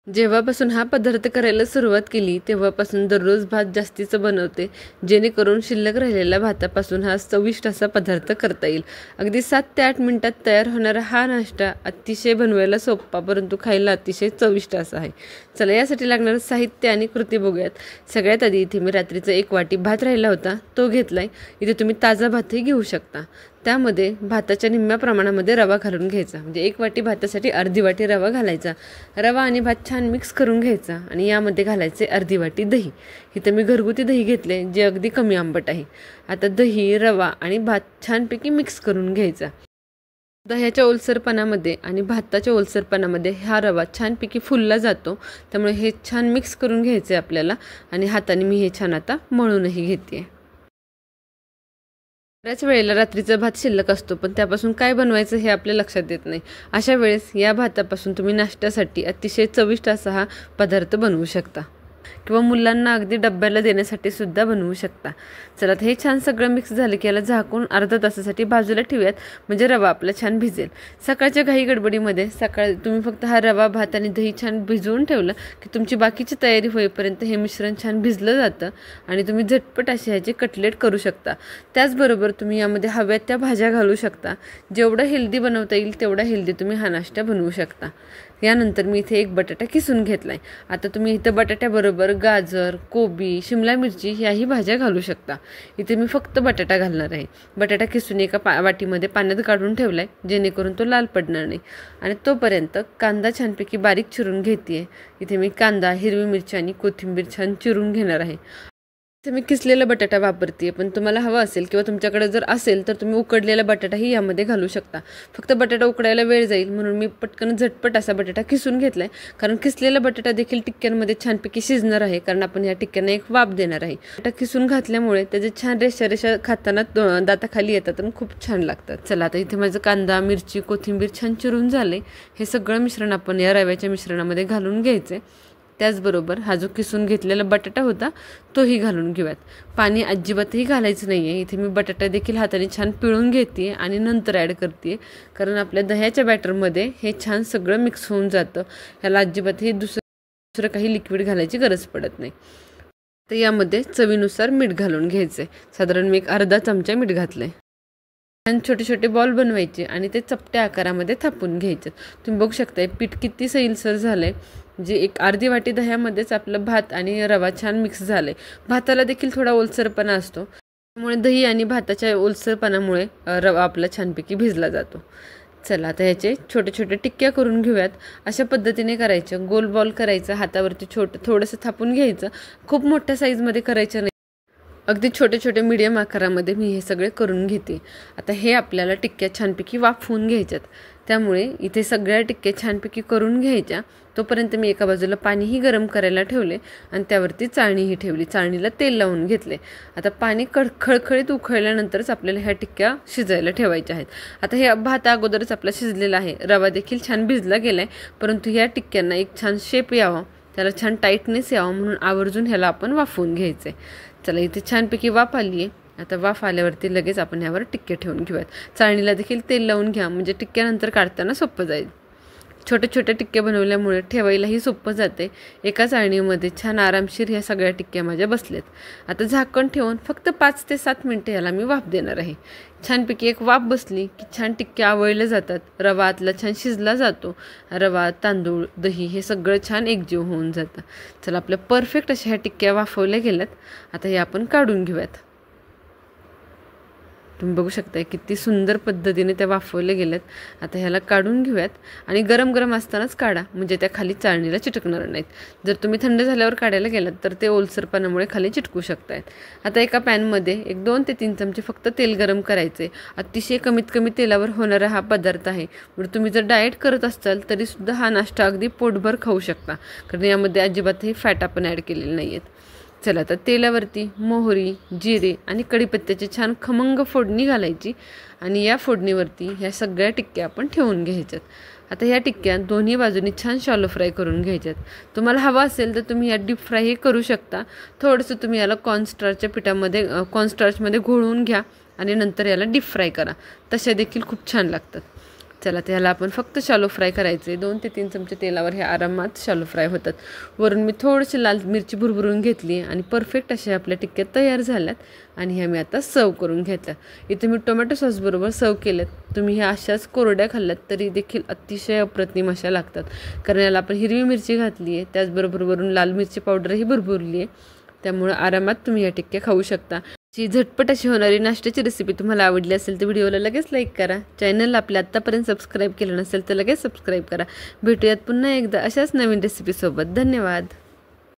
जेव्हापासून हा पदार्थ करायला सुरुवात केली तेव्हापासून दररोज भात जास्तीचं बनवते, जेणेकरून शिल्लक राहिलेल्या भातापासून हा चविष्ट असा पदार्थ करता येईल. अगदी 7 ते 8 मिनिटात तयार होणारा हा नाश्ता अतिशय बनवायला सोपा परंतु खायला अतिशय चविष्ट असा आहे. चला यासाठी लागणारं साहित्य आणि कृती बघूयात. सगळ्यात आधी इथे मी रात्रीचा 1 वाटी भात राहिला होता तो घेतलाय. इथे तुम्ही ताजा भातही घेऊ शकता. त्यामध्ये भाताच्या निम्म्या प्रमाणामध्ये रवा घालून घ्यायचा, म्हणजे 1 वाटी भातासाठी अर्धी वाटी रवा घालायचा. रवा आणि भात छान मिक्स करून घ्यायचा आणि यामध्ये घालायचे अर्धी वाटी दही. इथं मी घरगुती दही घेतले जे अगदी कमी आंबट आहे. आता दही, रवा आणि भात छानपैकी मिक्स करून घ्यायचा. दह्याच्या ओलसरपणामध्ये आणि भाताच्या ओलसरपणामध्ये हा रवा छानपैकी फुलला जातो, त्यामुळे हे छान मिक्स करून घ्यायचे आपल्याला. आणि हाताने मी हे छान आता मळूनही घेते. बऱ्याच वेळेला रात्रीचा भात शिल्लक असतो पण त्यापासून काय बनवायचं हे आपल्या लक्षात येत नाही. अशा वेळेस या भातापासून तुम्ही नाश्त्यासाठी अतिशय चविष्ट असा हा पदार्थ बनवू शकता किंवा मुलांना अगदी डब्याला देण्यासाठी सुद्धा बनवू शकता. चला हे छान सगळं मिक्स झालं की याला झाकून अर्धा तासासाठी बाजूला ठेवूयात, म्हणजे रवा आपला छान भिजेल. सकाळच्या घाई गडबडीमध्ये तुम्ही फक्त हा रवा, भात आणि दही छान भिजवून ठेवलं की तुमची बाकीची तयारी होईपर्यंत हे मिश्रण छान भिजलं जातं आणि तुम्ही झटपट असे ह्याचे कटलेट करू शकता. त्याचबरोबर तुम्ही यामध्ये हव्या त्या भाज्या घालू शकता. जेवढं हेल्दी बनवता येईल तेवढा हेल्दी तुम्ही हा नाश्ता बनवू शकता. यानंतर मी इथे 1 बटाटा किसून घेतलाय. आता तुम्ही इथं बटाट्याबरोबर गाजर, कोबी, शिमला मिरची याही भाज्या घालू शकता. इथे मी फक्त बटाटा घालणार आहे. बटाटा किसून एका वाटीमध्ये पाण्यात काढून ठेवलाय, जेणेकरून तो लाल पडणार नाही. आणि तोपर्यंत कांदा छानपैकी बारीक चिरून घेते. इथे मी कांदा, हिरवी मिरची आणि कोथिंबीर छान चिरून घेणार आहे. मी किसलेला बटाटा वापरते, पण तुम्हाला हवा असेल किंवा तुमच्याकडे जर असेल तर तुम्ही उकडलेला बटाटाही यामध्ये घालू शकता. फक्त बटाटा उकडायला वेळ जाईल म्हणून मी पटकन झटपट असा बटाटा किसून घेतलाय, कारण किसलेला बटाटा देखील टिक्क्यांमध्ये छानपैकी शिजणार आहे, कारण आपण या टिक्क्यांना एक वाफ देणार आहे. बटाटा किसून घातल्यामुळे त्याचे छान रेषा खाताना दाताखाली येतात आणि खूप छान लागतात. चला आता इथे माझं कांदा, मिरची, कोथिंबीर छान चिरून झाले. हे सगळं मिश्रण आपण या रव्याच्या मिश्रणामध्ये घालून घ्यायचे. त्याचबरोबर हा जो किसून घेतलेला बटाटा होता तोही घालून घेऊयात. पाणी अजिबातही घालायचं नाही आहे. इथे मी बटाटा देखील हाताने छान पिळून घेते आणि नंतर ॲड करते, कारण आपल्या दह्याच्या बॅटरमध्ये हे छान सगळं मिक्स होऊन जातं. ह्याला अजिबातही दुसरं काही लिक्विड घालायची गरज पडत नाही. तर यामध्ये चवीनुसार मीठ घालून घ्यायचं आहे. साधारण मी 1/2 चमचा मीठ घातलं आहे. आणि छोटे छोटे बॉल बनवायचे आणि ते चपट्या आकारामध्ये थापून घ्यायचे. तुम्ही बघू शकताय पीठ किती सैलसर झालंय. जे 1 अर्धी वाटी दह्यामध्येच आपलं भात आणि रवा छान मिक्स झालंय. भाताला देखील थोडा ओलसरपणा असतो, त्यामुळे दही आणि भाताच्या ओलसरपणामुळे रवा आपला छानपैकी भिजला जातो. चला आता ह्याचे छोटे छोटे टिक्क्या करून घेऊयात. अशा पद्धतीने करायचं. गोल बॉल करायचं, हातावरती थोडंसं थापून घ्यायचं. खूप मोठ्या साईजमध्ये करायचं नाही, अगदी छोटे छोटे मीडियम आकारामध्ये मी हे सगळे करून घेते. आता हे आपल्याला टिक्क्या छानपैकी वाफवून घ्यायच्यात, त्यामुळे इथे सगळ्या टिक्क्या छानपैकी करून घ्यायच्या. तोपर्यंत मी एका बाजूला पाणीही गरम करायला ठेवले आणि त्यावरती चाळणीही ठेवली. चाळणीला तेल लावून घेतले. आता पाणी खळखळीत उकळल्यानंतरच आपल्याला ह्या टिक्क्या शिजायला ठेवायच्या आहेत. आता हे भात अगोदरच आपला शिजलेला आहे, रवा देखील छान भिजला गेलाय, परंतु ह्या टिक्क्यांना एक छान शेप यावा, त्याला छान टाईटनेस यावा म्हणून आवर्जून ह्याला आपण वाफवून घ्यायचं आहे. चला इथे छानपैकी वाफ आली आहे. आता वाफ आल्यावरती लगेच आपण ह्यावर टिक्के ठेवून घेऊयात. चाळणीला देखील तेल लावून घ्या, म्हणजे टिक्क्यानंतर काढताना सोपं जाईल. छोटे छोटे टिक्के बनवल्यामुळे ठेवायलाही सोपं जाते. एका चाळणीमध्ये छान आरामशीर ह्या सगळ्या टिक्क्या माझ्या बसल्यात. आता झाकण ठेवून फक्त 5 ते 7 मिनिटं ह्याला मी वाफ देणार आहे. छानपैकी एक वाफ बसली की छान टिक्क्या आवळल्या जातात. रवा आतला छान शिजला जातो. रवा, तांदूळ, दही हे सगळं छान एकजीव होऊन जातं. चला आपल्या परफेक्ट अशा ह्या टिक्क्या वाफवल्या गेल्यात. आता हे आपण काढून घेऊयात. तुम्ही बघू शकताय किती सुंदर पद्धतीने त्या वाफवल्या गेल्यात. आता ह्याला काढून घेऊयात आणि गरम गरम असतानाच काढा, म्हणजे त्या खाली चाळणीला चिटकणार नाहीत. जर तुम्ही थंड झाल्यावर काढायला गेलात तर ते ओलसरपणामुळे खाली चिटकू शकतायत. आता एका पॅनमध्ये 1-2 ते 3 चमचे फक्त तेल गरम करायचे. अतिशय कमीत कमी तेलावर होणारा हा पदार्थ आहे. म्हणजे तुम्ही जर डाएट करत असाल तरीसुद्धा हा नाश्ता अगदी पोटभर खाऊ शकता, कारण यामध्ये अजिबातही फॅट आपण ॲड केलेले नाही आहेत. चला आता तेलावरती मोहरी, जिरे आणि कढीपत्त्याची छान खमंग फोडणी घालायची आणि या फोडणीवरती ह्या सगळ्या टिक्क्या आपण ठेवून घ्यायच्यात. आता ह्या टिक्क्या दोन्ही बाजूनी छान शॅलो फ्राय करून घ्यायच्यात. तुम्हाला हवा असेल तर तुम्ही या डीप फ्रायही करू शकता. थोडंसं तुम्ही याला कॉर्नस्टार्चमध्ये घोळवून घ्या आणि नंतर याला डीप फ्राय करा. तशा देखील खूप छान लागतात. चला त्याला आपण फक्त शालो फ्राय करायचे. 2 ते 3 चमचे तेलावर हे आरामात शालो फ्राय होतात. वरून मी थोडीशी लाल मिरची भुरभुरून घेतली आणि परफेक्ट अशा आपल्या टिक्क्या तयार झाल्यात आणि ह्या मी आता सर्व करून घेतल्या. इथे मी टोमॅटो सॉसबरोबर सर्व केलेत. तुम्ही ह्या अशाच कोरड्या खाल्ल्यात तरी देखील अतिशय अप्रतिम अशा लागतात, कारण याला आपण हिरवी मिरची घातली आहे, त्याचबरोबर वरून लाल मिरची पावडरही भरभरली आहे. त्यामुळे आरामात तुम्ही या टिक्क्या खाऊ शकता. जी झटपट अशी होणारी नाश्त्याची रेसिपी तुम्हाला आवडली असेल तर व्हिडिओला लगेच लाईक करा. चॅनलला आपल्या आत्तापर्यंत सबस्क्राईब केलं नसेल तर लगेच सबस्क्राईब करा. भेटूयात पुन्हा एकदा अशाच नवीन रेसिपीसोबत. धन्यवाद.